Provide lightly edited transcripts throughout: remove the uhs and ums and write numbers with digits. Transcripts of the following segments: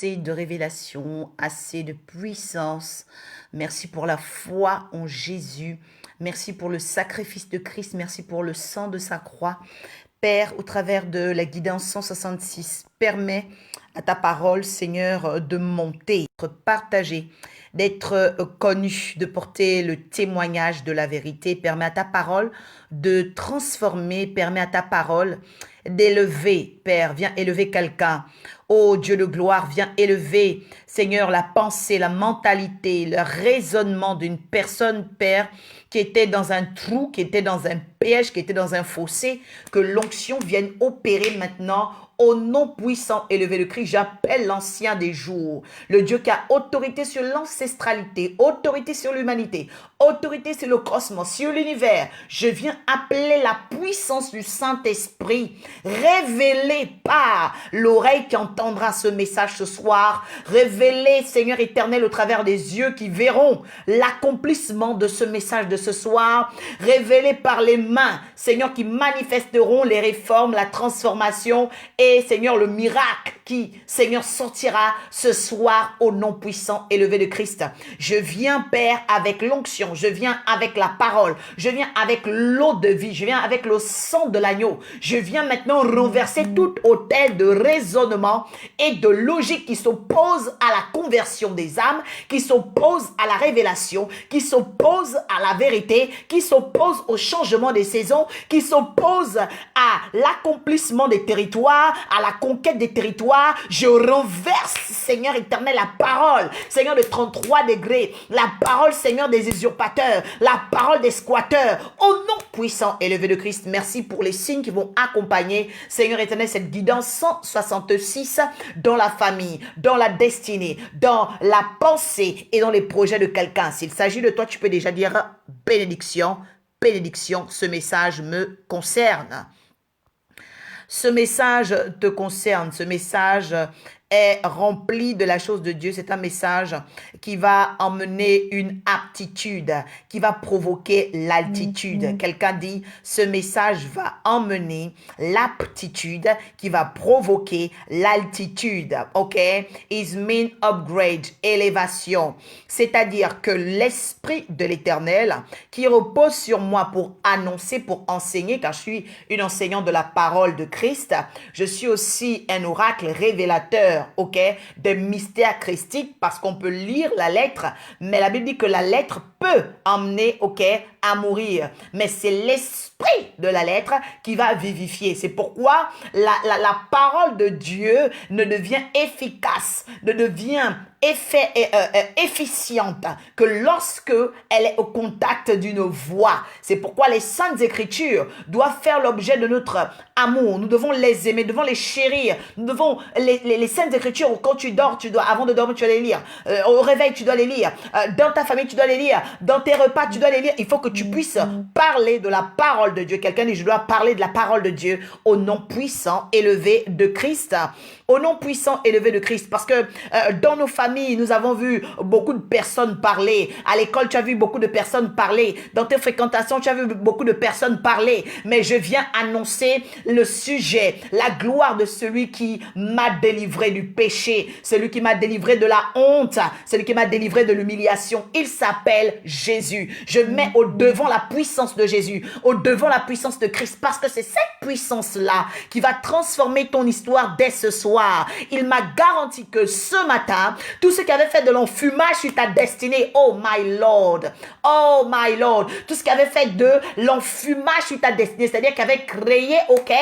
assez de révélation, assez de puissance. Merci pour la foi en Jésus. Merci pour le sacrifice de Christ. Merci pour le sang de sa croix. Père, au travers de la guidance 166, permets à ta parole, Seigneur, de monter, d'être partagée, d'être connue, de porter le témoignage de la vérité. Permets à ta parole de transformer, permets à ta parole d'élever, Père, viens élever quelqu'un. Oh Dieu de gloire, viens élever, Seigneur, la pensée, la mentalité, le raisonnement d'une personne, Père, qui était dans un trou, qui était dans un piège, qui était dans un fossé, que l'onction vienne opérer maintenant au nom puissant élevé de Christ. J'appelle l'ancien des jours, le Dieu qui a autorité sur l'ancestralité, autorité sur l'humanité, autorité sur le cosmos, sur l'univers. Je viens appeler la puissance du Saint-Esprit, révélée par l'oreille qui entendra ce message ce soir, révélée, Seigneur éternel, au travers des yeux qui verront l'accomplissement de ce message de ce soir, révélée par les mains, Seigneur, qui manifesteront les réformes, la transformation et, Seigneur, le miracle qui, Seigneur, sortira ce soir au nom puissant élevé de Christ. Je viens, Père, avec l'onction, je viens avec la parole, je viens avec l'eau de vie, je viens avec le sang de l'agneau. Je viens maintenant renverser tout autel de raisonnement et de logique qui s'oppose à la conversion des âmes, qui s'oppose à la révélation, qui s'oppose à la vérité, qui s'oppose au changement des saisons, qui s'oppose à l'accomplissement des territoires, à la conquête des territoires. Je renverse, Seigneur éternel, la parole, Seigneur de 33 degrés, la parole, Seigneur, des usurpateurs, la parole des squatteurs, au nom puissant élevé de Christ. Merci pour les signes qui vont accompagner, Seigneur éternel, cette guidance 166 dans la famille, dans la destinée, dans la pensée et dans les projets de quelqu'un. S'il s'agit de toi, tu peux déjà dire bénédiction, bénédiction, ce message me concerne. Ce message te concerne, ce message est rempli de la chose de Dieu. C'est un message qui va emmener une aptitude, qui va provoquer l'altitude. Quelqu'un dit, ce message va emmener l'aptitude qui va provoquer l'altitude. OK? Is mean upgrade, élévation. C'est-à-dire que l'Esprit de l'Éternel qui repose sur moi pour annoncer, pour enseigner, car je suis une enseignante de la parole de Christ, je suis aussi un oracle révélateur, ok, des mystères christiques, parce qu'on peut lire la lettre, mais la Bible dit que la lettre peut emmener, ok, à mourir, mais c'est l'esprit de la lettre qui va vivifier. C'est pourquoi la parole de Dieu ne devient efficace, ne devient efficiente que lorsque elle est au contact d'une voix. C'est pourquoi les saintes écritures doivent faire l'objet de notre amour. Nous devons les aimer, nous devons les chérir. Nous devons les saintes écritures. Quand tu dors, avant de dormir, tu dois les lire. Au réveil, tu dois les lire. Dans ta famille, tu dois les lire. Dans tes repas, tu dois les lire. Il faut que tu puisses parler de la parole de Dieu. Quelqu'un dit, je dois parler de la parole de Dieu au nom puissant élevé de Christ. Au nom puissant élevé de Christ. Parce que dans nos familles, nous avons vu beaucoup de personnes parler. À l'école, tu as vu beaucoup de personnes parler. Dans tes fréquentations, tu as vu beaucoup de personnes parler. Mais je viens annoncer le sujet, la gloire de celui qui m'a délivré du péché, celui qui m'a délivré de la honte, celui qui m'a délivré de l'humiliation. Il s'appelle Jésus. Je mets au devant la puissance de Jésus, au devant la puissance de Christ, parce que c'est cette puissance-là qui va transformer ton histoire dès ce soir. Il m'a garanti que ce matin, tout ce qui avait fait de l'enfumage sur ta destinée, oh my Lord, tout ce qui avait fait de l'enfumage sur ta destinée, c'est-à-dire qui avait créé, ok,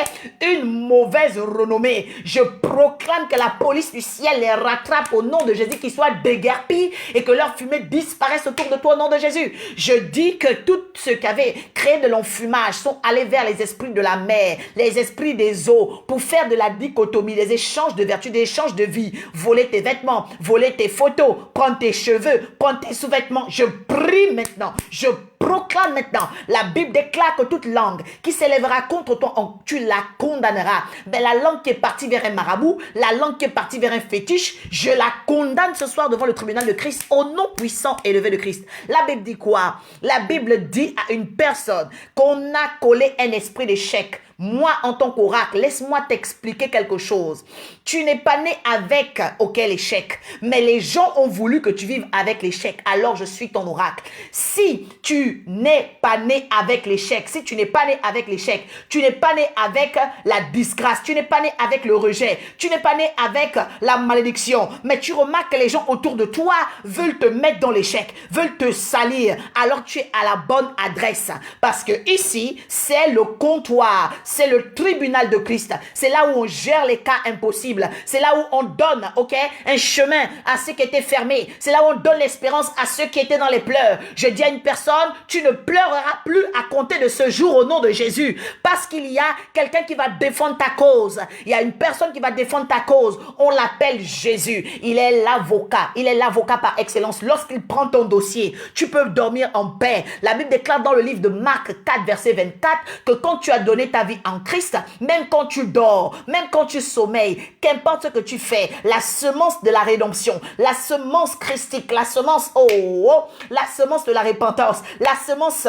une mauvaise renommée, je proclame que la police du ciel les rattrape au nom de Jésus, qu'ils soient déguerpis et que leur fumée disparaisse autour de toi au nom de Jésus. Je dis que tout ce qui avait créé de l'enfumage sont allés vers les esprits de la mer, les esprits des eaux, pour faire de la dichotomie, des échanges de vertu, des échanges de vie, voler tes vêtements, voler tes photos, prendre tes cheveux, prendre tes sous-vêtements. Je prie maintenant, je proclame maintenant, la Bible déclare que toute langue qui s'élèvera contre toi, tu la condamneras. Mais la langue qui est partie vers un marabout, la langue qui est partie vers un fétiche, je la condamne ce soir devant le tribunal de Christ au nom puissant élevé de Christ. La Bible dit quoi? La Bible dit à une personne qu'on a collé un esprit d'échec Moi, en tant qu'oracle, laisse-moi t'expliquer quelque chose. Tu n'es pas né avec, l'échec, mais les gens ont voulu que tu vives avec l'échec. Alors, je suis ton oracle. Si tu n'es pas né avec l'échec, si tu n'es pas né avec l'échec, tu n'es pas né avec la disgrâce, tu n'es pas né avec le rejet, tu n'es pas né avec la malédiction, mais tu remarques que les gens autour de toi veulent te mettre dans l'échec, veulent te salir, alors tu es à la bonne adresse. Parce que ici, c'est le comptoir, c'est le tribunal de Christ. C'est là où on gère les cas impossibles. C'est là où on donne, un chemin à ceux qui étaient fermés. C'est là où on donne l'espérance à ceux qui étaient dans les pleurs. Je dis à une personne, tu ne pleureras plus à compter de ce jour au nom de Jésus. Parce qu'il y a quelqu'un qui va défendre ta cause. Il y a une personne qui va défendre ta cause. On l'appelle Jésus. Il est l'avocat. Il est l'avocat par excellence. Lorsqu'il prend ton dossier, tu peux dormir en paix. La Bible déclare dans le livre de Marc 4, verset 24, que quand tu as donné ta vie en Christ, même quand tu dors, même quand tu sommeilles, qu'importe ce que tu fais, la semence de la rédemption, la semence christique, la semence, la semence de la repentance, la semence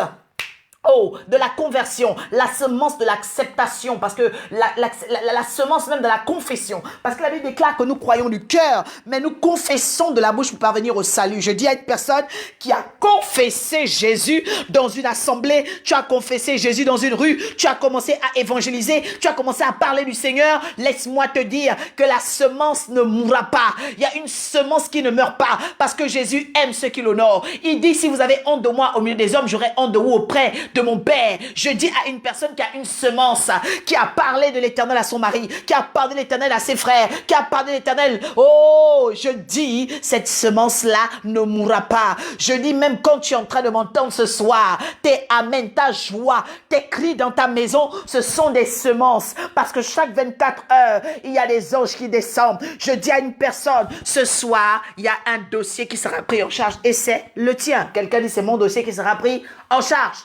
de la conversion, la semence de l'acceptation, parce que la semence même de la confession, parce que la Bible déclare que nous croyons du cœur, mais nous confessons de la bouche pour parvenir au salut. Je dis à une personne qui a confessé Jésus dans une assemblée, tu as confessé Jésus dans une rue, tu as commencé à évangéliser, tu as commencé à parler du Seigneur, laisse-moi te dire que la semence ne mourra pas. Il y a une semence qui ne meurt pas, parce que Jésus aime ceux qui l'honorent. Il dit, si vous avez honte de moi au milieu des hommes, j'aurai honte de vous auprès de mon Père. Je dis à une personne qui a une semence, qui a parlé de l'Éternel à son mari, qui a parlé de l'Éternel à ses frères, qui a parlé de l'Éternel, je dis, cette semence-là ne mourra pas. Je dis, même quand tu es en train de m'entendre ce soir, tes amen, ta joie, tes cris dans ta maison, ce sont des semences, parce que chaque 24 heures, il y a des anges qui descendent. Je dis à une personne, ce soir, il y a un dossier qui sera pris en charge, et c'est le tien. Quelqu'un dit, c'est mon dossier qui sera pris en charge.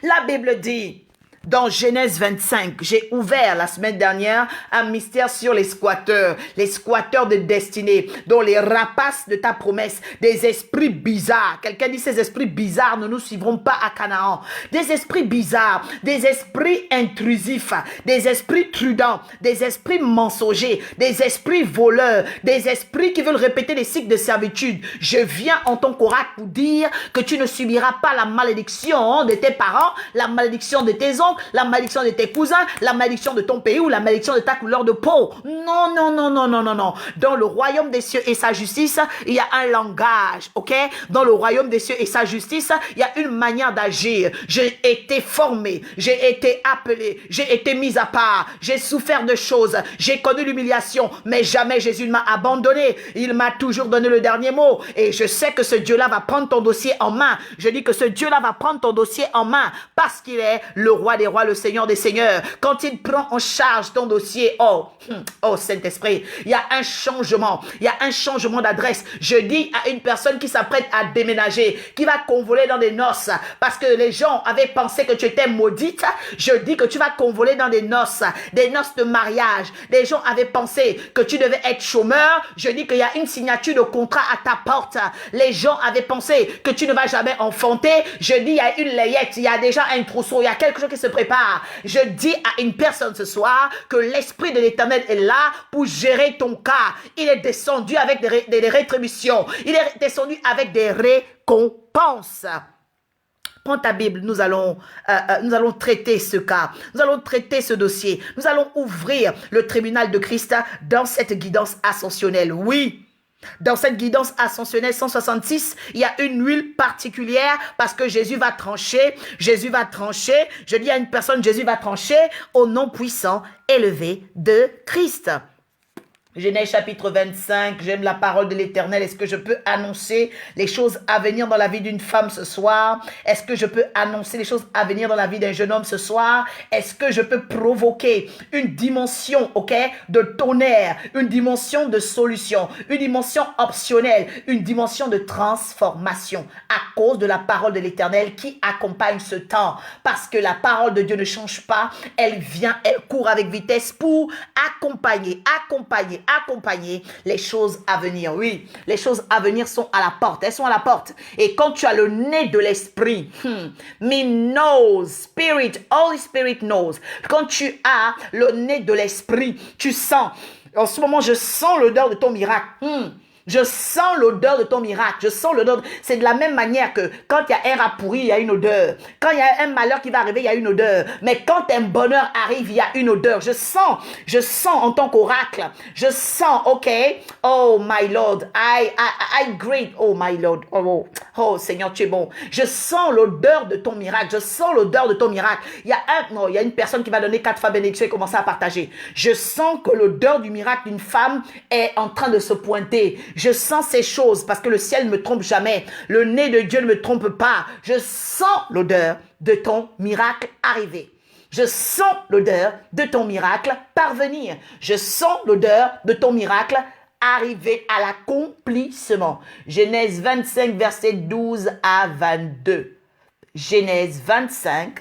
La Bible dit, dans Genèse 25, j'ai ouvert la semaine dernière un mystère sur les squatteurs de destinée, dont les rapaces de ta promesse, des esprits bizarres. Quelqu'un dit, ces esprits bizarres ne nous suivront pas à Canaan. Des esprits bizarres, des esprits intrusifs, des esprits trudents, des esprits mensongers, des esprits voleurs, des esprits qui veulent répéter des cycles de servitude. Je viens en tant qu'oracle pour dire que tu ne subiras pas la malédiction de tes parents, la malédiction de tes oncles, la malédiction de tes cousins, la malédiction de ton pays ou la malédiction de ta couleur de peau. Non, non, non, non, non, non, non. Dans le royaume des cieux et sa justice, il y a un langage, Dans le royaume des cieux et sa justice, il y a une manière d'agir. J'ai été formé, j'ai été appelé, j'ai été mis à part, j'ai souffert de choses, j'ai connu l'humiliation, mais jamais Jésus ne m'a abandonné. Il m'a toujours donné le dernier mot et je sais que ce Dieu-là va prendre ton dossier en main. Je dis que ce Dieu-là va prendre ton dossier en main parce qu'il est le roi des rois, le Seigneur des seigneurs. Quand il prend en charge ton dossier, Saint-Esprit, il y a un changement, d'adresse. Je dis à une personne qui s'apprête à déménager, qui va convoler dans des noces, parce que les gens avaient pensé que tu étais maudite, je dis que tu vas convoler dans des noces de mariage. Les gens avaient pensé que tu devais être chômeur, je dis qu'il y a une signature de contrat à ta porte. Les gens avaient pensé que tu ne vas jamais enfanter, je dis il y a une layette, il y a déjà un trousseau, il y a quelque chose qui se prépare. Je dis à une personne ce soir que l'Esprit de l'Éternel est là pour gérer ton cas. Il est descendu avec des rétributions. Il est descendu avec des récompenses. Prends ta Bible, nous allons traiter ce cas. Nous allons traiter ce dossier. Nous allons ouvrir le tribunal de Christ dans cette guidance ascensionnelle. Oui. Dans cette guidance ascensionnelle 166, il y a une huile particulière parce que Jésus va trancher. Je dis à une personne, Jésus va trancher au nom puissant, élevé de Christ. Genèse chapitre 25, j'aime la parole de l'Éternel. Est-ce que je peux annoncer les choses à venir dans la vie d'une femme ce soir? Est-ce que je peux annoncer les choses à venir dans la vie d'un jeune homme ce soir? Est-ce que je peux provoquer une dimension, de tonnerre, une dimension de solution, une dimension optionnelle, une dimension de transformation à cause de la parole de l'Éternel qui accompagne ce temps? Parce que la parole de Dieu ne change pas, elle vient, elle court avec vitesse pour accompagner accompagner les choses à venir. Oui, les choses à venir sont à la porte. Elles sont à la porte. Et quand tu as le nez de l'esprit, me knows, spirit, Holy Spirit knows. Quand tu as le nez de l'esprit, tu sens. En ce moment, je sens l'odeur de ton miracle. Je sens l'odeur de ton miracle. Je sens l'odeur. C'est de la même manière que quand il y a un rat pourri, il y a une odeur. Quand il y a un malheur qui va arriver, il y a une odeur. Mais quand un bonheur arrive, il y a une odeur. Je sens en tant qu'oracle. Je sens, ok. Oh my Lord, I great. Oh my Lord. Oh Seigneur, tu es bon. Je sens l'odeur de ton miracle. Je sens l'odeur de ton miracle. Il y a une personne qui va donner 4 fois bénédiction et commencer à partager. Je sens que l'odeur du miracle d'une femme est en train de se pointer. Je sens ces choses parce que le ciel ne me trompe jamais. Le nez de Dieu ne me trompe pas. Je sens l'odeur de ton miracle arriver. Je sens l'odeur de ton miracle parvenir. Je sens l'odeur de ton miracle arriver à l'accomplissement. Genèse 25, verset 12 à 22. Genèse 25,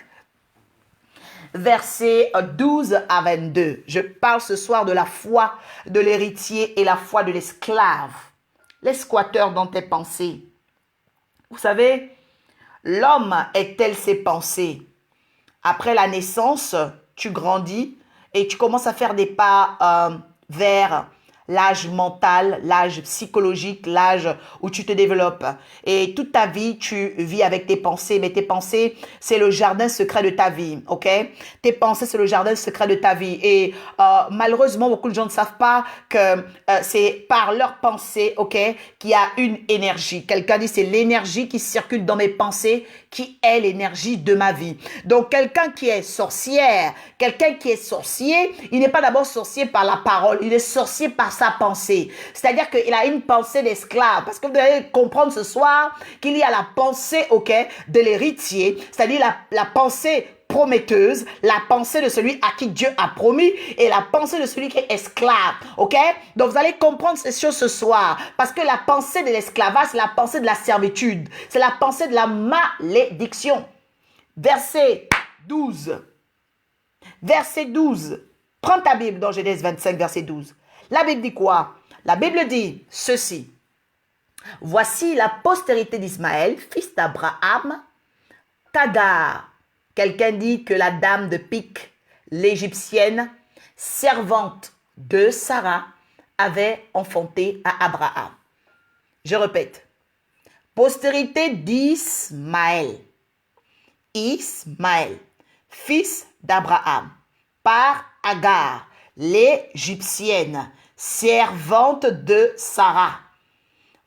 versets 12 à 22. Je parle ce soir de la foi de l'héritier et la foi de l'esclave. Les squatteurs dans tes pensées. Vous savez, l'homme est tel ses pensées. Après la naissance, tu grandis et tu commences à faire des pas vers l'âge mental, l'âge psychologique, l'âge où tu te développes. Et toute ta vie, tu vis avec tes pensées. Mais tes pensées, c'est le jardin secret de ta vie, ok? Tes pensées, c'est le jardin secret de ta vie. Et malheureusement, beaucoup de gens ne savent pas que c'est par leurs pensées, ok, qu'il y a une énergie. Quelqu'un dit, c'est l'énergie qui circule dans mes pensées qui est l'énergie de ma vie. Donc, quelqu'un qui est sorcière, quelqu'un qui est sorcier, il n'est pas d'abord sorcier par la parole, il est sorcier par sa pensée. C'est-à-dire qu'il a une pensée d'esclave. Parce que vous devez comprendre ce soir qu'il y a la pensée, ok, de l'héritier, c'est-à-dire la pensée prometteuse, la pensée de celui à qui Dieu a promis et la pensée de celui qui est esclave, ok? Donc vous allez comprendre ces choses ce soir parce que la pensée de l'esclavage, c'est la pensée de la servitude, c'est la pensée de la malédiction. Verset 12. Verset 12. Prends ta Bible dans Genèse 25, verset 12. La Bible dit quoi? La Bible dit ceci. Voici la postérité d'Ismaël, fils d'Abraham, qu'Agar. Quelqu'un dit que la dame de Pic, l'Égyptienne, servante de Sarah, avait enfanté à Abraham. Je répète. Postérité d'Ismaël. Ismaël, fils d'Abraham, par Agar, l'Égyptienne, servante de Sarah.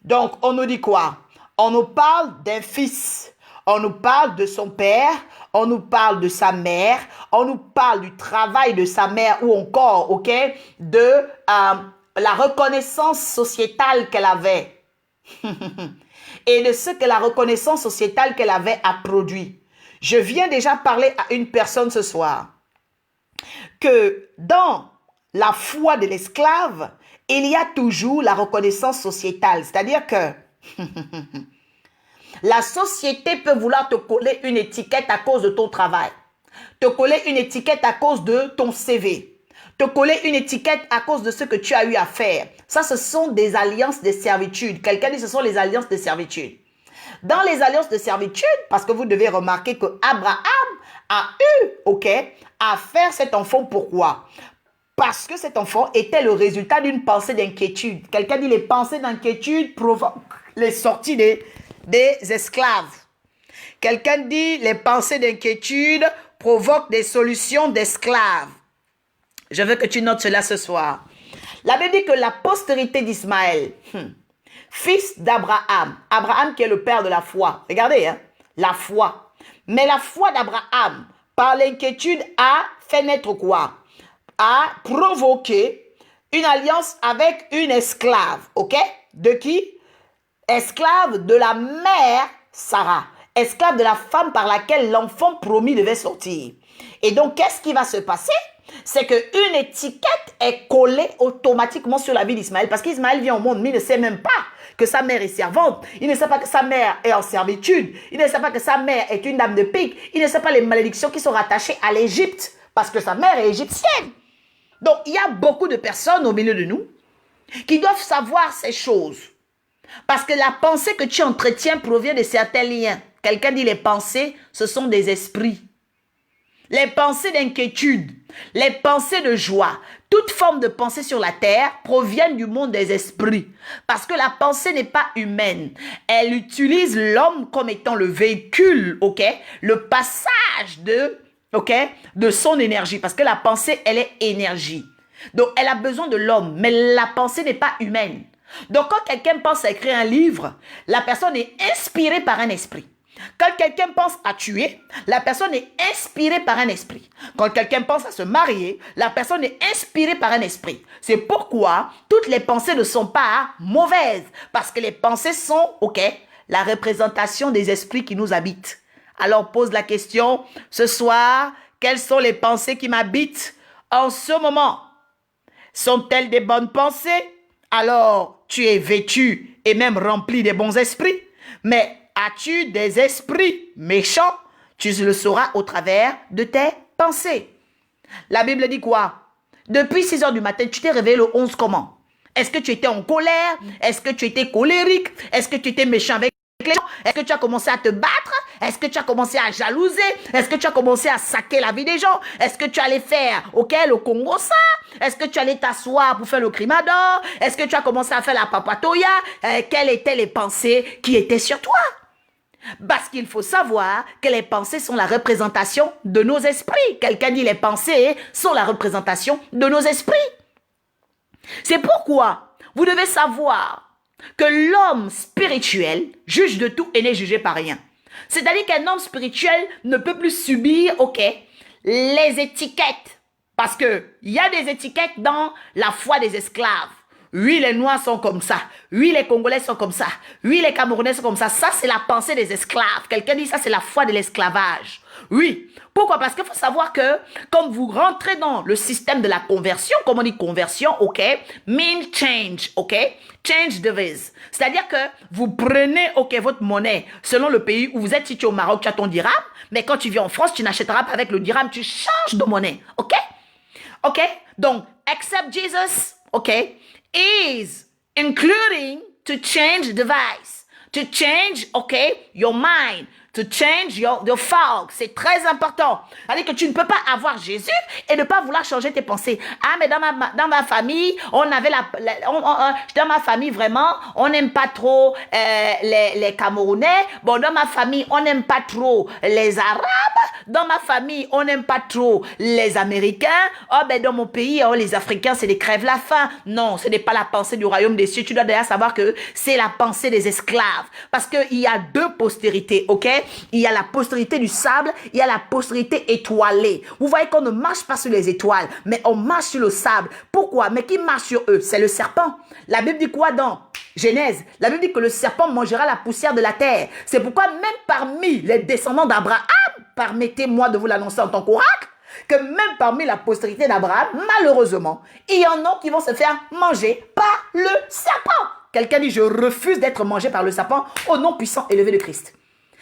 Donc, on nous dit quoi? On nous parle d'un fils. On nous parle de son père, on nous parle de sa mère, on nous parle du travail de sa mère ou encore, ok, de la reconnaissance sociétale qu'elle avait et de ce que la reconnaissance sociétale qu'elle avait a produit. Je viens déjà parler à une personne ce soir que dans la foi de l'esclave, il y a toujours la reconnaissance sociétale, c'est-à-dire que la société peut vouloir te coller une étiquette à cause de ton travail, te coller une étiquette à cause de ton CV, te coller une étiquette à cause de ce que tu as eu à faire. Ça, ce sont des alliances de servitude. Quelqu'un dit ce sont les alliances de servitude. Dans les alliances de servitude, parce que vous devez remarquer que Abraham a eu, ok, à faire cet enfant. Pourquoi? Parce que cet enfant était le résultat d'une pensée d'inquiétude. Quelqu'un dit les pensées d'inquiétude provoquent les sorties des esclaves. Quelqu'un dit les pensées d'inquiétude provoquent des solutions d'esclaves. Je veux que tu notes cela ce soir. La Bible dit que la postérité d'Ismaël, fils d'Abraham, Abraham qui est le père de la foi. Regardez, hein, la foi. Mais la foi d'Abraham, par l'inquiétude, a fait naître quoi? A provoqué une alliance avec une esclave. Ok? De qui? Esclave de la mère Sarah. Esclave de la femme par laquelle l'enfant promis devait sortir. Et donc, qu'est-ce qui va se passer? C'est qu'une étiquette est collée automatiquement sur la vie d'Ismaël. Parce qu'Ismaël vient au monde, mais il ne sait même pas que sa mère est servante. Il ne sait pas que sa mère est en servitude. Il ne sait pas que sa mère est une dame de pique. Il ne sait pas les malédictions qui sont rattachées à l'Égypte. Parce que sa mère est égyptienne. Donc, il y a beaucoup de personnes au milieu de nous qui doivent savoir ces choses. Parce que la pensée que tu entretiens provient de certains liens. Quelqu'un dit les pensées, ce sont des esprits. Les pensées d'inquiétude, les pensées de joie, toute forme de pensée sur la terre proviennent du monde des esprits. Parce que la pensée n'est pas humaine. Elle utilise l'homme comme étant le véhicule, ok? Le passage de son énergie. Parce que la pensée, elle est énergie. Donc, elle a besoin de l'homme. Mais la pensée n'est pas humaine. Donc, quand quelqu'un pense à écrire un livre, la personne est inspirée par un esprit. Quand quelqu'un pense à tuer, la personne est inspirée par un esprit. Quand quelqu'un pense à se marier, la personne est inspirée par un esprit. C'est pourquoi toutes les pensées ne sont pas mauvaises. Parce que les pensées sont, la représentation des esprits qui nous habitent. Alors pose la question, ce soir, quelles sont les pensées qui m'habitent en ce moment? Sont-elles des bonnes pensées? Alors tu es vêtu et même rempli des bons esprits. Mais as-tu des esprits méchants? Tu le sauras au travers de tes pensées. La Bible dit quoi? Depuis 6 heures du matin, tu t'es réveillé le 11 comment? Est-ce que tu étais en colère? Est-ce que tu étais colérique? Est-ce que tu étais méchant avec les gens? Est-ce que tu as commencé à te battre? Est-ce que tu as commencé à jalouser? Est-ce que tu as commencé à saquer la vie des gens? Est-ce que tu allais faire, le Congo ça? Est-ce que tu allais t'asseoir pour faire le crimador? Est-ce que tu as commencé à faire la papatoya? Quelles étaient les pensées qui étaient sur toi? Parce qu'il faut savoir que les pensées sont la représentation de nos esprits. Quelqu'un dit les pensées sont la représentation de nos esprits. C'est pourquoi vous devez savoir que l'homme spirituel juge de tout et n'est jugé par rien. C'est-à-dire qu'un homme spirituel ne peut plus subir, les étiquettes. Parce qu'il y a des étiquettes dans la foi des esclaves. Oui, les Noirs sont comme ça. Oui, les Congolais sont comme ça. Oui, les Camerounais sont comme ça. Ça, c'est la pensée des esclaves. Quelqu'un dit ça, c'est la foi de l'esclavage. Oui. Pourquoi? Parce qu'il faut savoir que quand vous rentrez dans le système de la conversion, comme on dit conversion, mean change, change devise. C'est-à-dire que vous prenez, votre monnaie selon le pays où vous êtes. Si tu es au Maroc, tu as ton dirham. Mais quand tu viens en France, tu n'achèteras pas avec le dirham. Tu changes de monnaie. OK? Donc, accept Jesus, is including to change device, to change, your mind, to change your thoughts. C'est très important. C'est-à-dire que tu ne peux pas avoir Jésus et ne pas vouloir changer tes pensées. Ah, mais dans ma famille, on avait dans ma famille, vraiment, on n'aime pas trop les Camerounais. Bon, dans ma famille, on n'aime pas trop les Arabes. Dans ma famille, on n'aime pas trop les Américains. Oh, ben, dans mon pays, les Africains, c'est des crèves la faim. Non, ce n'est pas la pensée du royaume des cieux. Tu dois d'ailleurs savoir que c'est la pensée des esclaves. Parce qu'il y a deux postérités, Il y a la postérité du sable, il y a la postérité étoilée. Vous voyez qu'on ne marche pas sur les étoiles, mais on marche sur le sable. Pourquoi? Mais qui marche sur eux? C'est le serpent. La Bible dit quoi dans Genèse? La Bible dit que le serpent mangera la poussière de la terre. C'est pourquoi même parmi les descendants d'Abraham, permettez-moi de vous l'annoncer en tant qu'oracle, que même parmi la postérité d'Abraham, malheureusement, il y en a qui vont se faire manger par le serpent. Quelqu'un dit, je refuse d'être mangé par le serpent au nom puissant élevé de Christ.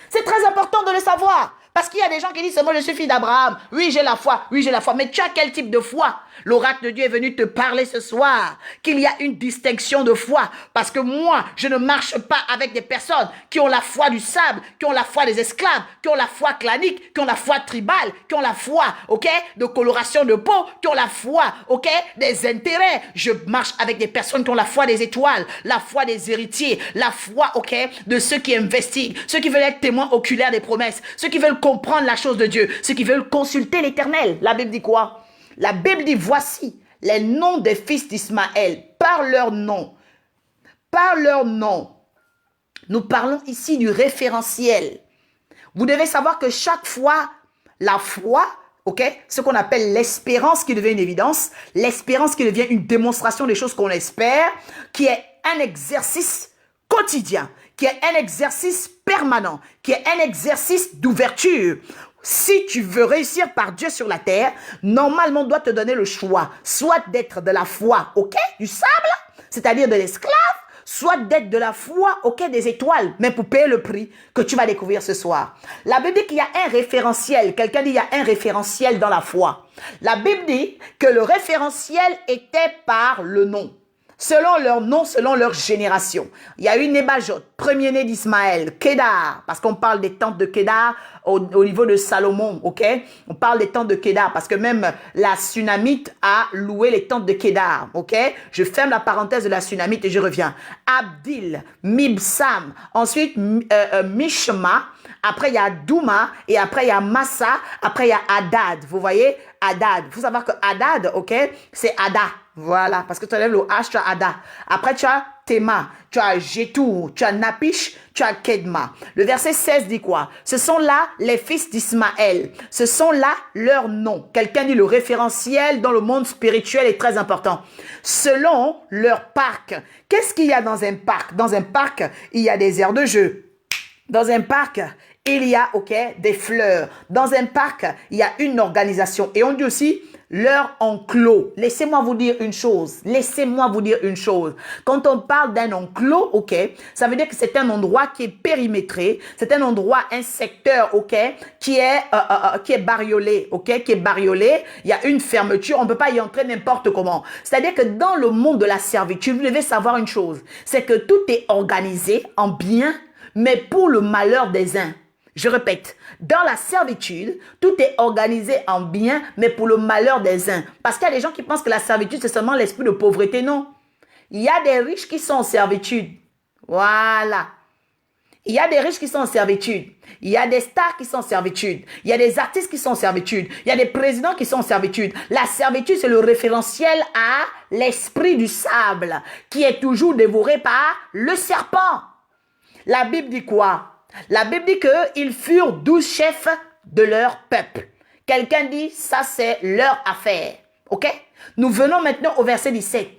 C'est très important de le savoir. Parce qu'il y a des gens qui disent, moi je suis fille d'Abraham. Oui, j'ai la foi. Oui, j'ai la foi. Mais tu as quel type de foi? L'oracle de Dieu est venu te parler ce soir qu'il y a une distinction de foi. Parce que moi, je ne marche pas avec des personnes qui ont la foi du sable, qui ont la foi des esclaves, qui ont la foi clanique, qui ont la foi tribale, qui ont la foi, de coloration de peau, qui ont la foi, des intérêts. Je marche avec des personnes qui ont la foi des étoiles, la foi des héritiers, la foi, de ceux qui investiguent, ceux qui veulent être témoins oculaires des promesses, ceux qui veulent comprendre la chose de Dieu, ceux qui veulent consulter l'Éternel. La Bible dit quoi? La Bible dit, voici les noms des fils d'Ismaël, par leur nom. Par leur nom. Nous parlons ici du référentiel. Vous devez savoir que chaque fois, la foi, ce qu'on appelle l'espérance qui devient une évidence, l'espérance qui devient une démonstration des choses qu'on espère, qui est un exercice quotidien, qui est un exercice permanent, qui est un exercice d'ouverture. Si tu veux réussir par Dieu sur la terre, normalement, on doit te donner le choix, soit d'être de la foi, du sable, c'est-à-dire de l'esclave, soit d'être de la foi, des étoiles, mais pour payer le prix que tu vas découvrir ce soir. La Bible dit qu'il y a un référentiel. Quelqu'un dit qu'il y a un référentiel dans la foi. La Bible dit que le référentiel était par le nom. selon leur nom, selon leur génération. Il y a eu Nebajot, premier-né d'Ismaël, Kédar, parce qu'on parle des tentes de Kédar au niveau de Salomon, ok? On parle des tentes de Kédar, parce que même la Sunamite a loué les tentes de Kédar, ok? Je ferme la parenthèse de la Sunamite et je reviens. Abdil, Mibsam, ensuite Mishma, après il y a Douma, et après il y a Massa, après il y a Hadad, vous voyez? Hadad, il faut savoir que Hadad, ok? C'est Ada. Voilà, parce que tu enlèves le H, tu as Ada. Après, tu as Tema, tu as Jétou, tu as Napish, tu as Kedma. Le verset 16 dit quoi? Ce sont là les fils d'Ismaël. Ce sont là leurs noms. Quelqu'un dit le référentiel dans le monde spirituel est très important. Selon leur parc. Qu'est-ce qu'il y a dans un parc? Dans un parc, il y a des aires de jeu. Dans un parc, il y a, ok, des fleurs. Dans un parc, il y a une organisation. Et on dit aussi leur enclos. Laissez-moi vous dire une chose. Laissez-moi vous dire une chose. Quand on parle d'un enclos, ok, ça veut dire que c'est un endroit qui est périmétré. C'est un endroit, un secteur, ok, qui est bariolé, ok, qui est bariolé. Il y a une fermeture. On ne peut pas y entrer n'importe comment. C'est-à-dire que dans le monde de la servitude, vous devez savoir une chose. C'est que tout est organisé en bien, mais pour le malheur des uns. Je répète, dans la servitude, tout est organisé en bien, mais pour le malheur des uns. Parce qu'il y a des gens qui pensent que la servitude, c'est seulement l'esprit de pauvreté. Non. Il y a des riches qui sont en servitude. Voilà. Il y a des riches qui sont en servitude. Il y a des stars qui sont en servitude. Il y a des artistes qui sont en servitude. Il y a des présidents qui sont en servitude. La servitude, c'est le référentiel à l'esprit du sable qui est toujours dévoré par le serpent. La Bible dit quoi? La Bible dit qu'ils furent 12 chefs de leur peuple. Quelqu'un dit, ça c'est leur affaire. Ok? Nous venons maintenant au verset 17.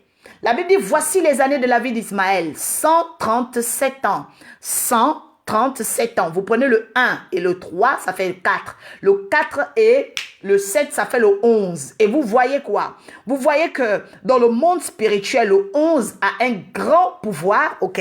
La Bible dit, voici les années de la vie d'Ismaël. 137 ans. 137 ans. Vous prenez le 1 et le 3, ça fait 4. Le 4 et le 7, ça fait le 11. Et vous voyez quoi? Vous voyez que dans le monde spirituel, le 11 a un grand pouvoir, ok?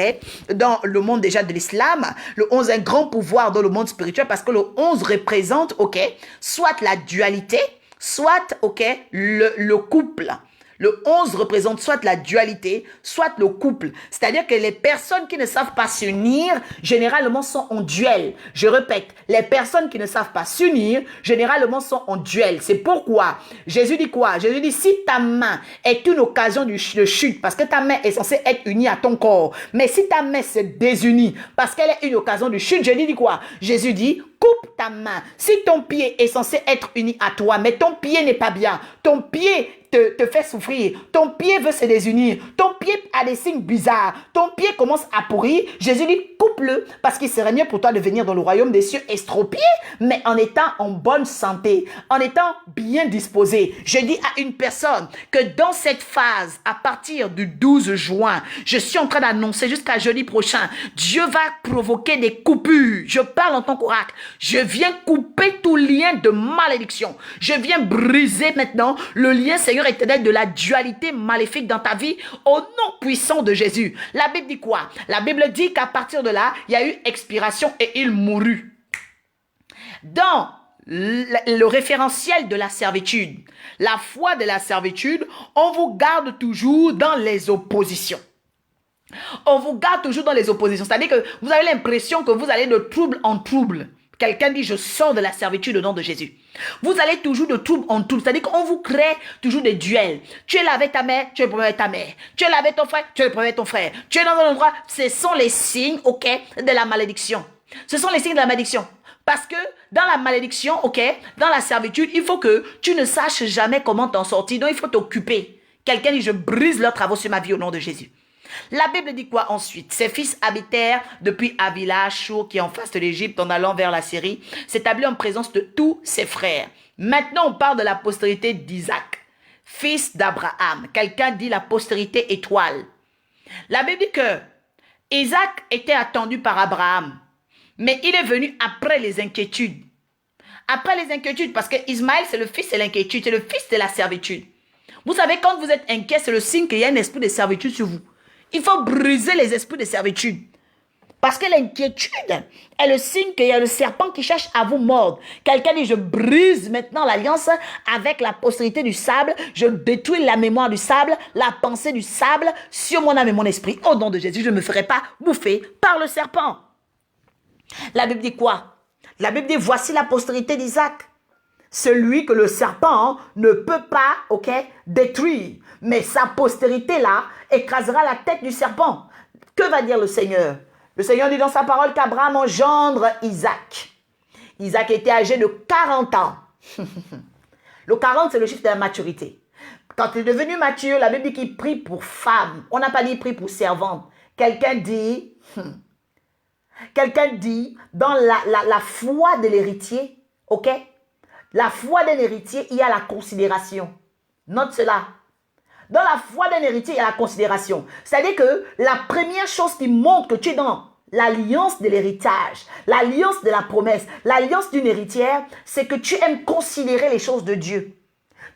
Dans le monde déjà de l'islam, le 11 a un grand pouvoir dans le monde spirituel parce que le 11 représente, ok, soit la dualité, soit, ok, le couple. Le 11 représente soit la dualité, soit le couple. C'est-à-dire que les personnes qui ne savent pas s'unir, généralement sont en duel. Je répète, les personnes qui ne savent pas s'unir, généralement sont en duel. C'est pourquoi Jésus dit quoi? Jésus dit, si ta main est une occasion de chute, parce que ta main est censée être unie à ton corps, mais si ta main se désunit, parce qu'elle est une occasion de chute, Jésus dit quoi? Jésus dit, coupe ta main. Si ton pied est censé être uni à toi, mais ton pied n'est pas bien, ton pied te fait souffrir, ton pied veut se désunir, ton pied a des signes bizarres, ton pied commence à pourrir, Jésus dit coupe-le, parce qu'il serait mieux pour toi de venir dans le royaume des cieux estropié, mais en étant en bonne santé, en étant bien disposé. Je dis à une personne que dans cette phase, à partir du 12 juin, je suis en train d'annoncer jusqu'à jeudi prochain, Dieu va provoquer des coupures. Je parle en tant qu'oracle. Je viens couper tout lien de malédiction. Je viens briser maintenant le lien, Seigneur éternel, de la dualité maléfique dans ta vie au nom puissant de Jésus. La Bible dit quoi? La Bible dit qu'à partir de là, il y a eu expiration et il mourut. Dans le référentiel de la servitude, la foi de la servitude, on vous garde toujours dans les oppositions. On vous garde toujours dans les oppositions. C'est-à-dire que vous avez l'impression que vous allez de trouble en trouble. Quelqu'un dit, je sors de la servitude au nom de Jésus. Vous allez toujours de trouble en trouble. C'est-à-dire qu'on vous crée toujours des duels. Tu es là avec ta mère, tu es le problème avec ta mère. Tu es là avec ton frère, tu es le problème avec ton frère. Tu es dans un endroit, ce sont les signes, ok, de la malédiction. Ce sont les signes de la malédiction. Parce que dans la malédiction, ok, dans la servitude, il faut que tu ne saches jamais comment t'en sortir. Donc, il faut t'occuper. Quelqu'un dit, je brise leurs travaux sur ma vie au nom de Jésus. La Bible dit quoi ensuite? Ses fils habitèrent depuis Avila, Shur, qui est en face de l'Égypte, en allant vers la Syrie, s'établit en présence de tous ses frères. Maintenant, on parle de la postérité d'Isaac, fils d'Abraham. Quelqu'un dit la postérité étoile. La Bible dit que Isaac était attendu par Abraham, mais il est venu après les inquiétudes. Après les inquiétudes, parce que Ismaël, c'est le fils de l'inquiétude, c'est le fils de la servitude. Vous savez, quand vous êtes inquiet, c'est le signe qu'il y a un esprit de servitude sur vous. Il faut briser les esprits de servitude. Parce que l'inquiétude est le signe qu'il y a le serpent qui cherche à vous mordre. Quelqu'un dit, je brise maintenant l'alliance avec la postérité du sable. Je détruis la mémoire du sable, la pensée du sable sur mon âme et mon esprit. Au nom de Jésus, je ne me ferai pas bouffer par le serpent. La Bible dit quoi? La Bible dit, voici la postérité d'Isaac. Celui que le serpent ne peut pas, détruire. Mais sa postérité là écrasera la tête du serpent. Que va dire le Seigneur? Le Seigneur dit dans sa parole qu'Abraham engendre Isaac. Isaac était âgé de 40 ans. Le 40, c'est le chiffre de la maturité. Quand il est devenu mature, la Bible dit qu'il prie pour femme. On n'a pas dit prie pour servante. Quelqu'un dit, dans la foi de l'héritier, la foi d'un héritier, il y a la considération. Note cela. Dans la foi d'un héritier, il y a la considération. C'est-à-dire que la première chose qui montre que tu es dans l'alliance de l'héritage, l'alliance de la promesse, l'alliance d'une héritière, c'est que tu aimes considérer les choses de Dieu.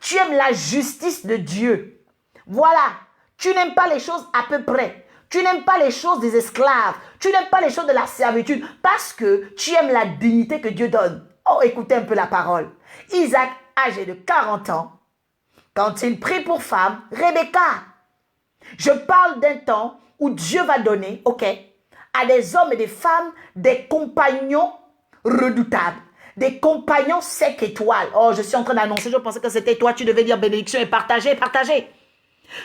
Tu aimes la justice de Dieu. Voilà. Tu n'aimes pas les choses à peu près. Tu n'aimes pas les choses des esclaves. Tu n'aimes pas les choses de la servitude parce que tu aimes la dignité que Dieu donne. Oh, écoutez un peu la parole. Isaac, âgé de 40 ans, quand il prie pour femme, Rebecca. Je parle d'un temps où Dieu va donner, à des hommes et des femmes, des compagnons redoutables. Des compagnons 5 étoiles. Oh, je suis en train d'annoncer, je pensais que c'était toi, tu devais dire bénédiction et partager, partager.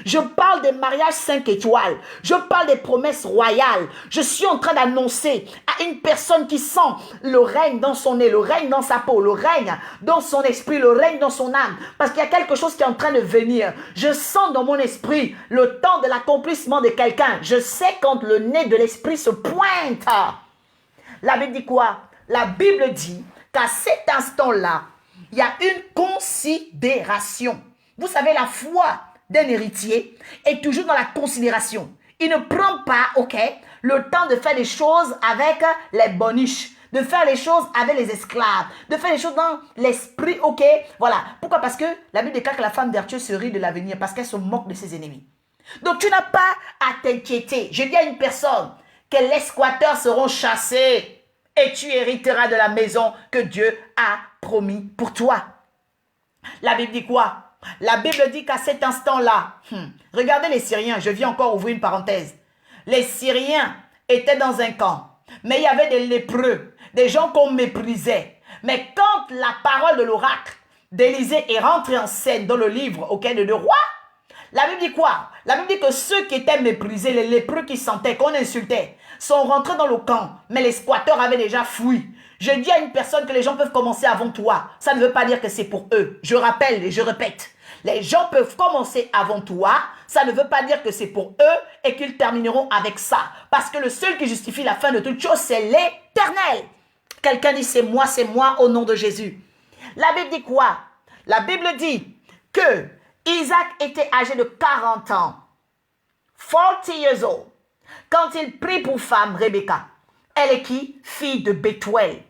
Je parle des mariages 5 étoiles. Je parle des promesses royales. Je suis en train d'annoncer à une personne qui sent le règne dans son nez, le règne dans sa peau, le règne dans son esprit, le règne dans son âme. Parce qu'il y a quelque chose qui est en train de venir. Je sens dans mon esprit le temps de l'accomplissement de quelqu'un. Je sais quand le nez de l'esprit se pointe. La Bible dit quoi? La Bible dit qu'à cet instant-là, il y a une considération. Vous savez, la foi d'un héritier est toujours dans la considération. Il ne prend pas, le temps de faire les choses avec les boniches, de faire les choses avec les esclaves, de faire les choses dans l'esprit, voilà. Pourquoi? Parce que la Bible déclare que la femme vertueuse se rit de l'avenir parce qu'elle se moque de ses ennemis. Donc tu n'as pas à t'inquiéter. Je dis à une personne que les squatteurs seront chassés et tu hériteras de la maison que Dieu a promis pour toi. La Bible dit quoi? La Bible dit qu'à cet instant-là, regardez les Syriens, je viens encore ouvrir une parenthèse. Les Syriens étaient dans un camp, mais il y avait des lépreux, des gens qu'on méprisait. Mais quand la parole de l'oracle d'Élisée est rentrée en scène dans le livre de 2 Rois, la Bible dit quoi? La Bible dit que ceux qui étaient méprisés, les lépreux qui sentaient qu'on insultait, sont rentrés dans le camp, mais les squatteurs avaient déjà fui. Je dis à une personne que les gens peuvent commencer avant toi. Ça ne veut pas dire que c'est pour eux. Je rappelle et je répète. Les gens peuvent commencer avant toi. Ça ne veut pas dire que c'est pour eux et qu'ils termineront avec ça. Parce que le seul qui justifie la fin de toute chose, c'est l'Éternel. Quelqu'un dit c'est moi au nom de Jésus. La Bible dit quoi? La Bible dit que Isaac était âgé de 40 ans. 40 years old. Quand il prie pour femme, Rebecca, elle est qui? Fille de Bethuel,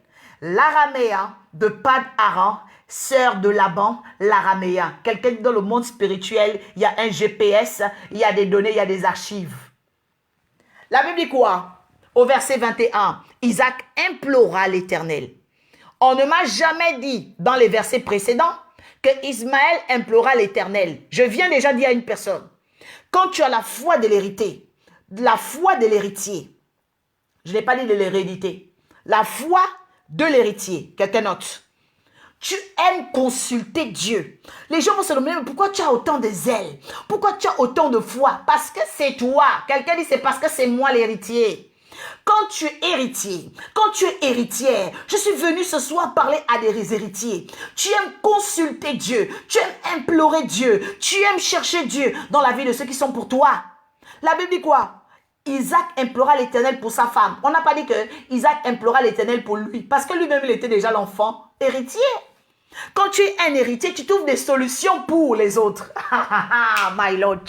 l'araméen de Pad-Aram, sœur de Laban, l'araméen. Quelqu'un dans le monde spirituel, il y a un GPS, il y a des données, il y a des archives. La Bible dit quoi? Au verset 21, Isaac implora l'Éternel. On ne m'a jamais dit dans les versets précédents que Ismaël implora l'Éternel. Je viens déjà dire à une personne, quand tu as la foi de l'héritier, la foi de l'héritier, je n'ai pas dit de l'hérédité, la foi de l'héritier, quelqu'un note. Tu aimes consulter Dieu. Les gens vont se demander, mais pourquoi tu as autant de zèle? Pourquoi tu as autant de foi? Parce que c'est toi. Quelqu'un dit, c'est parce que c'est moi l'héritier. Quand tu es héritier, quand tu es héritière, je suis venu ce soir parler à des héritiers. Tu aimes consulter Dieu, tu aimes implorer Dieu, tu aimes chercher Dieu dans la vie de ceux qui sont pour toi. La Bible dit quoi? Isaac implora l'Éternel pour sa femme. On n'a pas dit que Isaac implora l'Éternel pour lui, parce que lui-même, il était déjà l'enfant héritier. Quand tu es un héritier, tu trouves des solutions pour les autres. My Lord.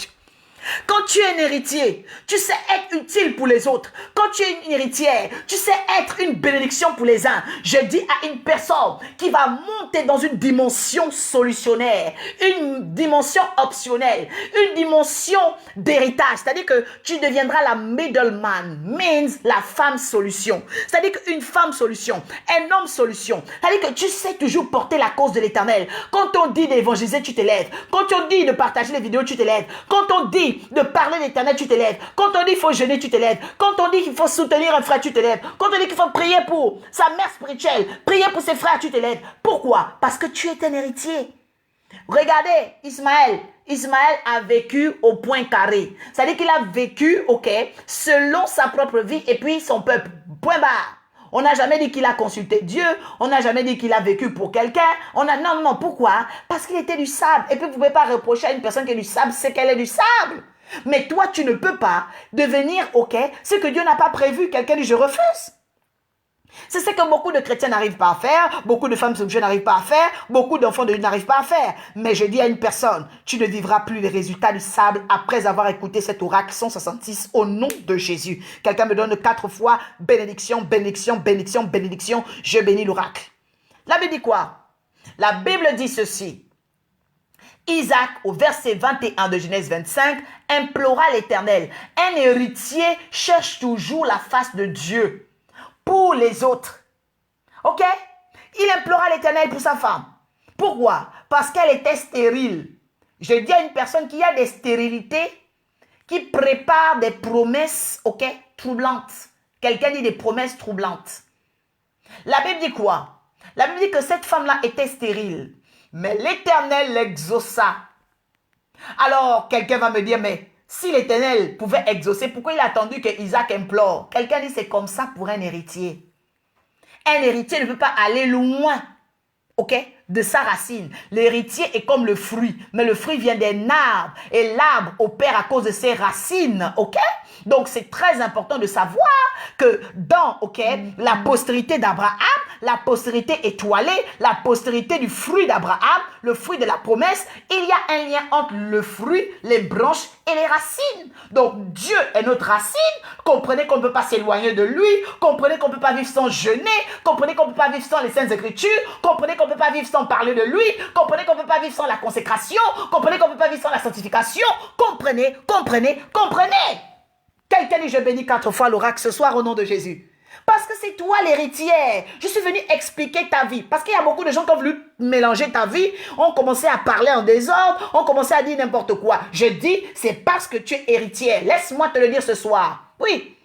Quand tu es un héritier, tu sais être utile pour les autres. Quand tu es une héritière, tu sais être une bénédiction pour les uns. Je dis à une personne qui va monter dans une dimension solutionnaire, une dimension optionnelle, une dimension d'héritage. C'est-à-dire que tu deviendras la middleman, means la femme solution. C'est-à-dire qu'une femme solution, un homme solution. C'est-à-dire que tu sais toujours porter la cause de l'Éternel. Quand on dit d'évangéliser, tu te lèves. Quand on dit de partager les vidéos, tu te lèves. Quand on dit de parler d'Éternel, tu te lèves. Quand on dit qu'il faut jeûner, tu te lèves. Quand on dit qu'il faut soutenir un frère, tu te lèves. Quand on dit qu'il faut prier pour sa mère spirituelle, prier pour ses frères, tu te lèves. Pourquoi? Parce que tu es un héritier. Regardez, Ismaël. Ismaël a vécu au point carré. C'est-à-dire qu'il a vécu, selon sa propre vie et puis son peuple. Point barre. On n'a jamais dit qu'il a consulté Dieu. On n'a jamais dit qu'il a vécu pour quelqu'un. Non. Pourquoi? Parce qu'il était du sable. Et puis, vous ne pouvez pas reprocher à une personne qui est du sable, c'est qu'elle est du sable. Mais toi, tu ne peux pas devenir, ce que Dieu n'a pas prévu. Quelqu'un dit, je refuse. C'est ce que beaucoup de chrétiens n'arrivent pas à faire, beaucoup de femmes solution n'arrivent pas à faire, beaucoup d'enfants de Dieu n'arrivent pas à faire. Mais je dis à une personne, tu ne vivras plus les résultats du sable après avoir écouté cet oracle 166 au nom de Jésus. Quelqu'un me donne 4 fois bénédiction, bénédiction, bénédiction, bénédiction, je bénis l'oracle. La Bible dit quoi? La Bible dit ceci. Isaac, au verset 21 de Genèse 25, implora l'Éternel. Un héritier cherche toujours la face de Dieu pour les autres. Ok? Il implora l'Éternel pour sa femme. Pourquoi? Parce qu'elle était stérile. Je dis à une personne qui a des stérilités, qui prépare des promesses, troublantes. Quelqu'un dit des promesses troublantes. La Bible dit quoi? La Bible dit que cette femme-là était stérile. Mais l'Éternel l'exauça. Alors, quelqu'un va me dire, mais si l'Éternel pouvait exaucer, pourquoi il a attendu que Isaac implore? Quelqu'un dit, c'est comme ça pour un héritier. Un héritier ne peut pas aller loin, de sa racine. L'héritier est comme le fruit, mais le fruit vient d'un arbre et l'arbre opère à cause de ses racines, Donc, c'est très important de savoir que dans, la postérité d'Abraham, la postérité étoilée, la postérité du fruit d'Abraham, le fruit de la promesse, il y a un lien entre le fruit, les branches et les racines. Donc, Dieu est notre racine. Comprenez qu'on ne peut pas s'éloigner de lui. Comprenez qu'on ne peut pas vivre sans jeûner. Comprenez qu'on ne peut pas vivre sans les Saintes Écritures. Comprenez qu'on ne peut pas vivre sans parler de lui. Comprenez qu'on ne peut pas vivre sans la consécration. Comprenez qu'on ne peut pas vivre sans la sanctification. Comprenez. Quelqu'un dit, je bénis 4 fois l'oracle ce soir au nom de Jésus. Parce que c'est toi l'héritière. Je suis venu expliquer ta vie. Parce qu'il y a beaucoup de gens qui ont voulu mélanger ta vie. On commençait à parler en désordre. On commençait à dire n'importe quoi. Je dis, c'est parce que tu es héritière. Laisse-moi te le dire ce soir. Oui,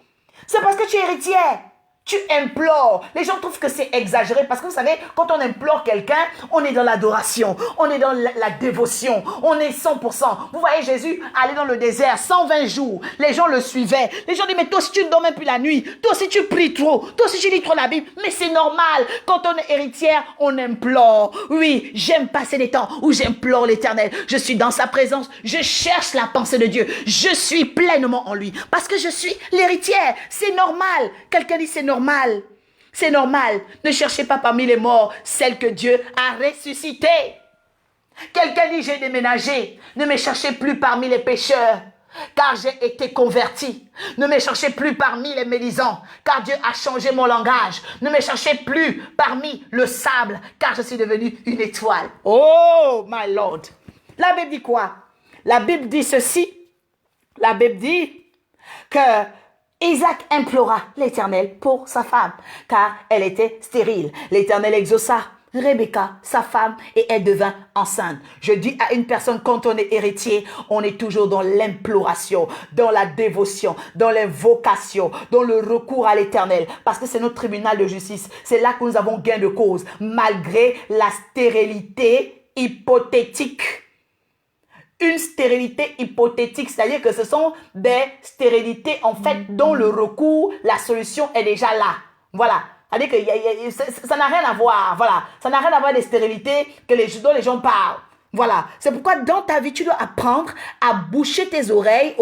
c'est parce que tu es héritière. Tu implores. Les gens trouvent que c'est exagéré parce que vous savez, quand on implore quelqu'un, on est dans l'adoration, on est dans la dévotion, on est 100%. Vous voyez Jésus aller dans le désert 120 jours. Les gens le suivaient. Les gens disent, mais toi aussi tu ne dors même plus la nuit. Toi aussi tu pries trop. Toi aussi tu lis trop la Bible. Mais c'est normal. Quand on est héritière, on implore. Oui, j'aime passer des temps où j'implore l'Éternel. Je suis dans sa présence. Je cherche la pensée de Dieu. Je suis pleinement en lui. Parce que je suis l'héritière. C'est normal. Quelqu'un dit c'est normal. C'est normal. Ne cherchez pas parmi les morts celle que Dieu a ressuscitée. Quelqu'un dit j'ai déménagé. Ne me cherchez plus parmi les pécheurs, car j'ai été converti. Ne me cherchez plus parmi les médisants, car Dieu a changé mon langage. Ne me cherchez plus parmi le sable, car je suis devenu une étoile. Oh, my Lord. La Bible dit quoi? La Bible dit ceci. La Bible dit que Isaac implora l'Éternel pour sa femme, car elle était stérile. L'Éternel exauça Rebecca, sa femme, et elle devint enceinte. Je dis à une personne, quand on est héritier, on est toujours dans l'imploration, dans la dévotion, dans l'invocation, dans le recours à l'Éternel, parce que c'est notre tribunal de justice. C'est là que nous avons gain de cause, malgré la stérilité hypothétique. Une stérilité hypothétique, c'est-à-dire que ce sont des stérilités en fait dont le recours, la solution est déjà là. Voilà. C'est-à-dire que ça n'a rien à voir. Voilà. Ça n'a rien à voir des stérilités dont les gens parlent. Voilà. C'est pourquoi dans ta vie, tu dois apprendre à boucher tes oreilles,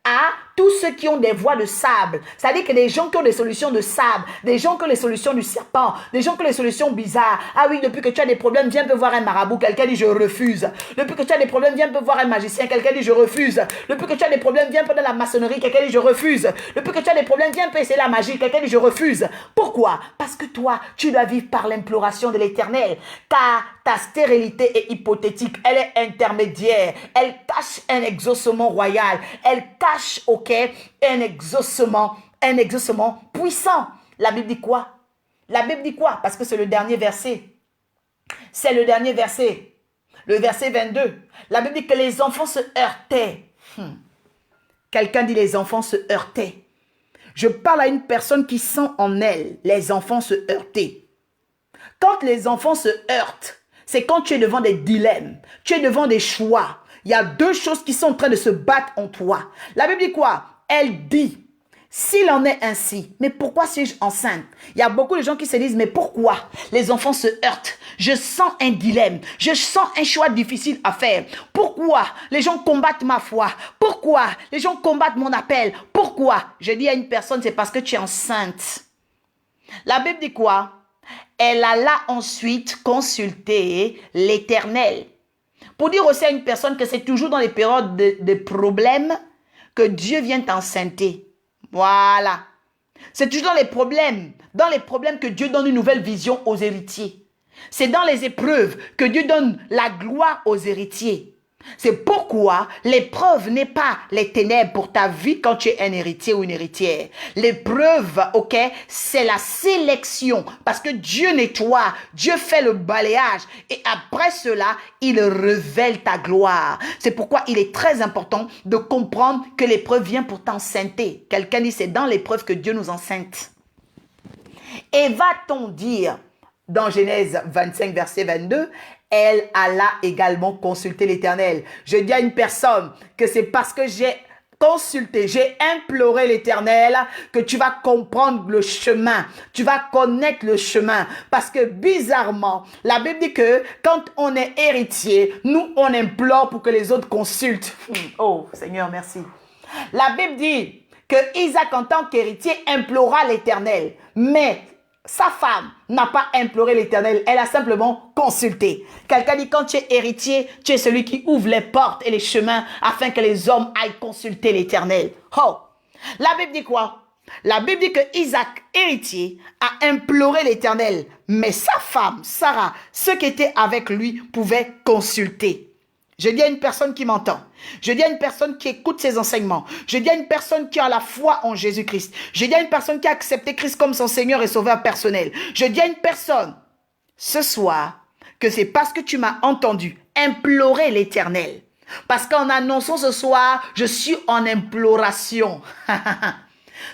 à tous ceux qui ont des voies de sable, c'est-à-dire que des gens qui ont des solutions de sable, des gens qui ont les solutions du serpent, des gens qui ont les solutions bizarres. Ah oui, depuis que tu as des problèmes, viens un peu voir un marabout, quelqu'un dit je refuse. Depuis que tu as des problèmes, viens un peu voir un magicien, quelqu'un dit je refuse. Depuis que tu as des problèmes, viens un peu dans la maçonnerie, quelqu'un dit je refuse. Depuis que tu as des problèmes, viens un peu essayer la magie, quelqu'un dit je refuse. Pourquoi? Parce que toi, tu dois vivre par l'imploration de l'Éternel, car ta stérilité est hypothétique, elle est intermédiaire, elle cache un exaucement royal, elle cache, ok, un exaucement puissant. La Bible dit quoi? La Bible dit quoi? Parce que c'est le dernier verset. C'est le dernier verset. Le verset 22. La Bible dit que les enfants se heurtaient. Quelqu'un dit les enfants se heurtaient. Je parle à une personne qui sent en elle les enfants se heurter. Quand les enfants se heurtent, c'est quand tu es devant des dilemmes, tu es devant des choix. Il y a deux choses qui sont en train de se battre en toi. La Bible dit quoi? Elle dit, s'il en est ainsi, mais pourquoi suis-je enceinte? Il y a beaucoup de gens qui se disent, mais pourquoi les enfants se heurtent? Je sens un dilemme, je sens un choix difficile à faire. Pourquoi les gens combattent ma foi? Pourquoi les gens combattent mon appel? Pourquoi? Je dis à une personne, c'est parce que tu es enceinte. La Bible dit quoi? Elle alla ensuite consulter l'Éternel. Pour dire aussi à une personne que c'est toujours dans les périodes de problèmes que Dieu vient t'enceinte. Voilà. C'est toujours dans les problèmes que Dieu donne une nouvelle vision aux héritiers. C'est dans les épreuves que Dieu donne la gloire aux héritiers. C'est pourquoi l'épreuve n'est pas les ténèbres pour ta vie quand tu es un héritier ou une héritière. L'épreuve, ok, c'est la sélection. Parce que Dieu nettoie, Dieu fait le balayage. Et après cela, il révèle ta gloire. C'est pourquoi il est très important de comprendre que l'épreuve vient pour t'enceinte. Quelqu'un dit, c'est dans l'épreuve que Dieu nous enceinte. Et va-t-on dire, dans Genèse 25, verset 22, elle alla également consulter l'Éternel. Je dis à une personne que c'est parce que j'ai consulté, j'ai imploré l'Éternel que tu vas comprendre le chemin, tu vas connaître le chemin. Parce que bizarrement, la Bible dit que quand on est héritier, nous on implore pour que les autres consultent. Oh Seigneur, merci. La Bible dit que Isaac en tant qu'héritier implora l'Éternel, mais sa femme n'a pas imploré l'Éternel, elle a simplement consulté. Quelqu'un dit, quand tu es héritier, tu es celui qui ouvre les portes et les chemins afin que les hommes aillent consulter l'Éternel. Oh, la Bible dit quoi? La Bible dit que Isaac, héritier, a imploré l'Éternel, mais sa femme, Sarah, ceux qui étaient avec lui pouvaient consulter. Je dis à une personne qui m'entend, je dis à une personne qui écoute ses enseignements, je dis à une personne qui a la foi en Jésus-Christ, je dis à une personne qui a accepté Christ comme son Seigneur et Sauveur personnel, je dis à une personne ce soir que c'est parce que tu m'as entendu implorer l'Éternel. Parce qu'en annonçant ce soir, je suis en imploration.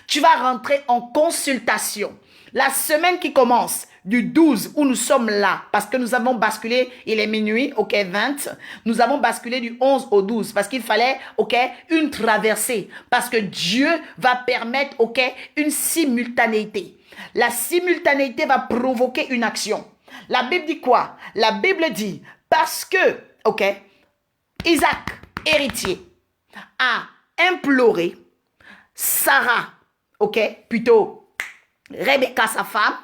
Tu vas rentrer en consultation. La semaine qui commence du 12 où nous sommes là, parce que nous avons basculé, il est minuit, ok, 20, nous avons basculé du 11 au 12, parce qu'il fallait, ok, une traversée, parce que Dieu va permettre, ok, une simultanéité. La simultanéité va provoquer une action. La Bible dit quoi? La Bible dit, parce que, ok, Isaac, héritier, a imploré Sarah, ok, plutôt Rebecca, sa femme,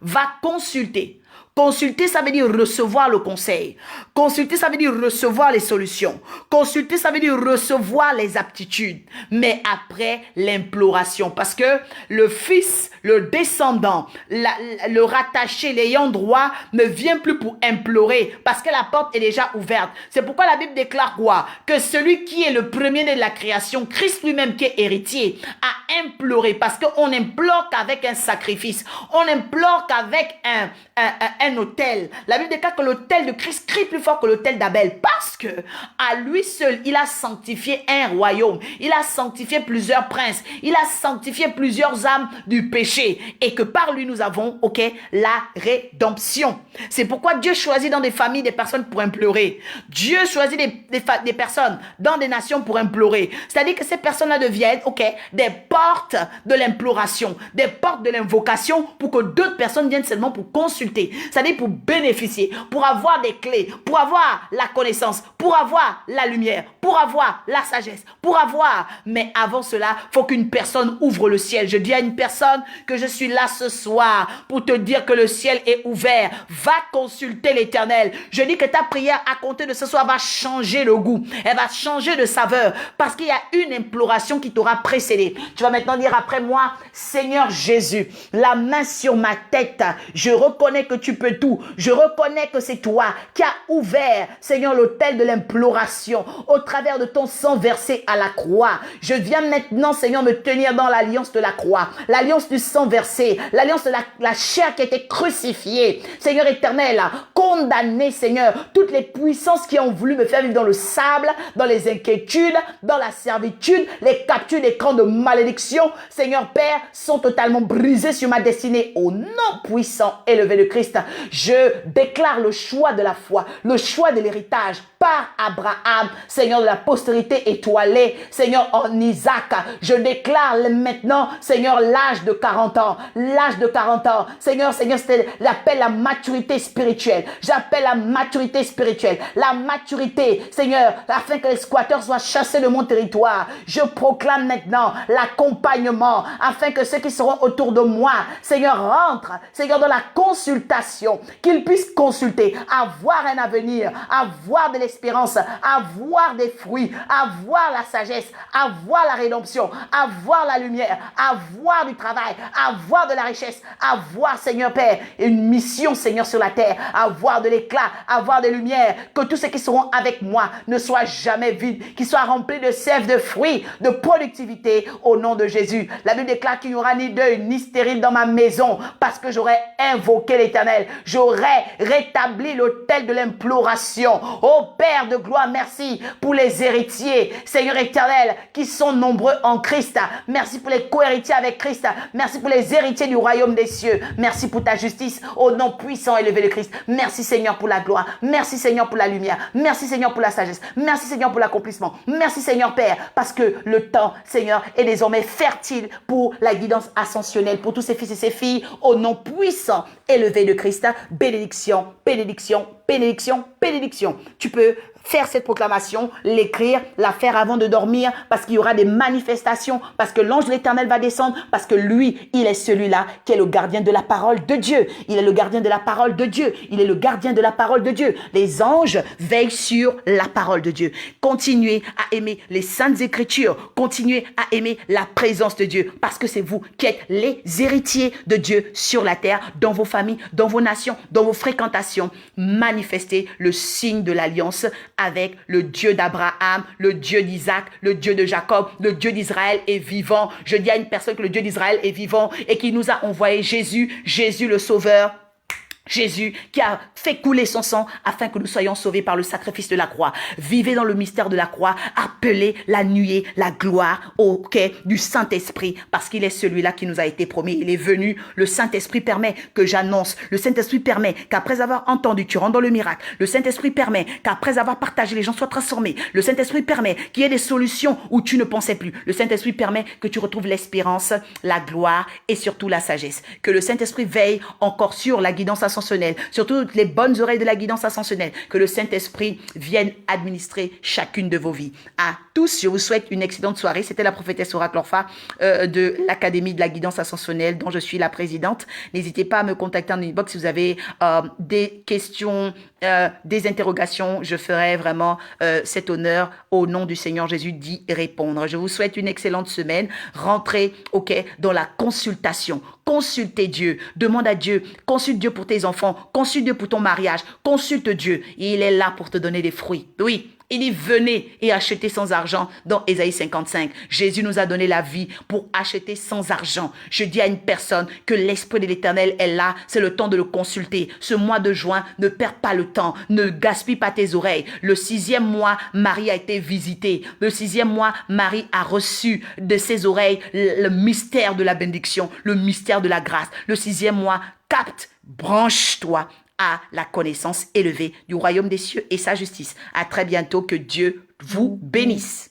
va consulter. Consulter, ça veut dire recevoir le conseil. Consulter, ça veut dire recevoir les solutions. Consulter, ça veut dire recevoir les aptitudes. Mais après l'imploration. Parce que le fils, le descendant, le rattaché, l'ayant droit, ne vient plus pour implorer. Parce que la porte est déjà ouverte. C'est pourquoi la Bible déclare quoi? Que celui qui est le premier-né de la création, Christ lui-même qui est héritier, a imploré. Parce qu'on n'implore qu'avec un sacrifice. On n'implore qu'avec un autel. La Bible déclare que l'autel de Christ crie plus fort que l'autel d'Abel parce que à lui seul, il a sanctifié un royaume. Il a sanctifié plusieurs princes. Il a sanctifié plusieurs âmes du péché et que par lui nous avons, ok, la rédemption. C'est pourquoi Dieu choisit dans des familles des personnes pour implorer. Dieu choisit des personnes dans des nations pour implorer. C'est-à-dire que ces personnes-là deviennent, ok, des portes de l'imploration, des portes de l'invocation pour que d'autres personnes viennent seulement pour consulter. c'est-à-dire pour bénéficier, pour avoir des clés, pour avoir la connaissance, pour avoir la lumière, pour avoir la sagesse, pour avoir. Mais avant cela, il faut qu'une personne ouvre le ciel. Je dis à une personne que je suis là ce soir pour te dire que le ciel est ouvert. Va consulter l'Éternel. Je dis que ta prière à compter de ce soir va changer le goût. Elle va changer de saveur parce qu'il y a une imploration qui t'aura précédé. Tu vas maintenant dire après moi, Seigneur Jésus, la main sur ma tête, je reconnais que tu peux tout. Je reconnais que c'est toi qui as ouvert, Seigneur, l'autel de l'imploration au travers de ton sang versé à la croix. Je viens maintenant, Seigneur, me tenir dans l'alliance de la croix, l'alliance du sang versé, l'alliance de la chair qui a été crucifiée. Seigneur éternel, condamné, Seigneur, toutes les puissances qui ont voulu me faire vivre dans le sable, dans les inquiétudes, dans la servitude, les captures des camps de malédiction, Seigneur Père, sont totalement brisées sur ma destinée. Au nom puissant élevé de Christ, je déclare le choix de la foi, le choix de l'héritage par Abraham, Seigneur de la postérité étoilée, Seigneur en Isaac. Je déclare maintenant, Seigneur, l'âge de 40 ans, l'âge de 40 ans. Seigneur, j'appelle la maturité spirituelle. J'appelle la maturité spirituelle, la maturité, Seigneur, afin que les squatteurs soient chassés de mon territoire. Je proclame maintenant l'accompagnement, afin que ceux qui seront autour de moi, Seigneur, rentrent, Seigneur, dans la consultation, qu'ils puissent consulter, avoir un avenir, avoir de l'espérance, avoir des fruits, avoir la sagesse, avoir la rédemption, avoir la lumière, avoir du travail, avoir de la richesse, avoir, Seigneur Père, une mission, Seigneur, sur la terre, avoir de l'éclat, avoir des lumières, que tous ceux qui seront avec moi ne soient jamais vides, qu'ils soient remplis de sève, de fruits, de productivité au nom de Jésus. La Bible déclare qu'il n'y aura ni deuil, ni stérile dans ma maison parce que j'aurai invoqué l'Éternel. J'aurai rétabli l'autel de l'imploration. Ô Père de gloire, merci pour les héritiers, Seigneur éternel, qui sont nombreux en Christ. Merci pour les co-héritiers avec Christ. Merci pour les héritiers du royaume des cieux. Merci pour ta justice au nom puissant et élevé de Christ. Merci Seigneur pour la gloire. Merci Seigneur pour la lumière. Merci Seigneur pour la sagesse. Merci Seigneur pour l'accomplissement. Merci Seigneur Père, parce que le temps, Seigneur, est désormais fertile pour la guidance ascensionnelle pour tous ses fils et ses filles au nom puissant élevé de Christ. Bénédiction, bénédiction, bénédiction, bénédiction. Tu peux faire cette proclamation, l'écrire, la faire avant de dormir, parce qu'il y aura des manifestations, parce que l'ange de l'Éternel va descendre, parce que lui, il est celui-là qui est le gardien de la parole de Dieu. Il est le gardien de la parole de Dieu. Il est le gardien de la parole de Dieu. Les anges veillent sur la parole de Dieu. Continuez à aimer les saintes écritures. Continuez à aimer la présence de Dieu, parce que c'est vous qui êtes les héritiers de Dieu sur la terre, dans vos familles, dans vos nations, dans vos fréquentations. Manifestez le signe de l'alliance avec le Dieu d'Abraham, le Dieu d'Isaac, le Dieu de Jacob, le Dieu d'Israël est vivant. Je dis à une personne que le Dieu d'Israël est vivant et qu'il nous a envoyé Jésus, Jésus le Sauveur. Jésus qui a fait couler son sang afin que nous soyons sauvés par le sacrifice de la croix. Vivez dans le mystère de la croix, appelez la nuée, la gloire au quai du Saint-Esprit, parce qu'il est celui-là qui nous a été promis. Il est venu, le Saint-Esprit permet que j'annonce, le Saint-Esprit permet qu'après avoir entendu, tu rentres dans le miracle. Le Saint-Esprit permet qu'après avoir partagé, les gens soient transformés. Le Saint-Esprit permet qu'il y ait des solutions où tu ne pensais plus. Le Saint-Esprit permet que tu retrouves l'espérance, la gloire et surtout la sagesse. Que le Saint-Esprit veille encore sur la guidance ascensionnelle, sur toutes les bonnes oreilles de la guidance ascensionnelle, que le Saint-Esprit vienne administrer chacune de vos vies. À tous, je vous souhaite une excellente soirée. C'était la prophétesse Oracle Orpha de l'Académie de la guidance ascensionnelle dont je suis la présidente. N'hésitez pas à me contacter en inbox si vous avez des questions, des interrogations. Je ferai vraiment cet honneur au nom du Seigneur Jésus d'y répondre. Je vous souhaite une excellente semaine. Rentrez dans la consultation. Consultez Dieu. Demande à Dieu. Consulte Dieu pour tes enfants. Consulte Dieu pour ton mariage. Consulte Dieu. Il est là pour te donner des fruits. Oui. Il dit, venez et achetez sans argent dans Ésaïe 55. Jésus nous a donné la vie pour acheter sans argent. Je dis à une personne que l'Esprit de l'Éternel est là. C'est le temps de le consulter. Ce mois de juin, ne perds pas le temps. Ne gaspille pas tes oreilles. Le 6e mois, Marie a été visitée. Le 6e mois, Marie a reçu de ses oreilles le mystère de la bénédiction, le mystère de la grâce. Le 6e mois, capte, branche-toi à la connaissance élevée du royaume des cieux et sa justice. À très bientôt, que Dieu vous bénisse.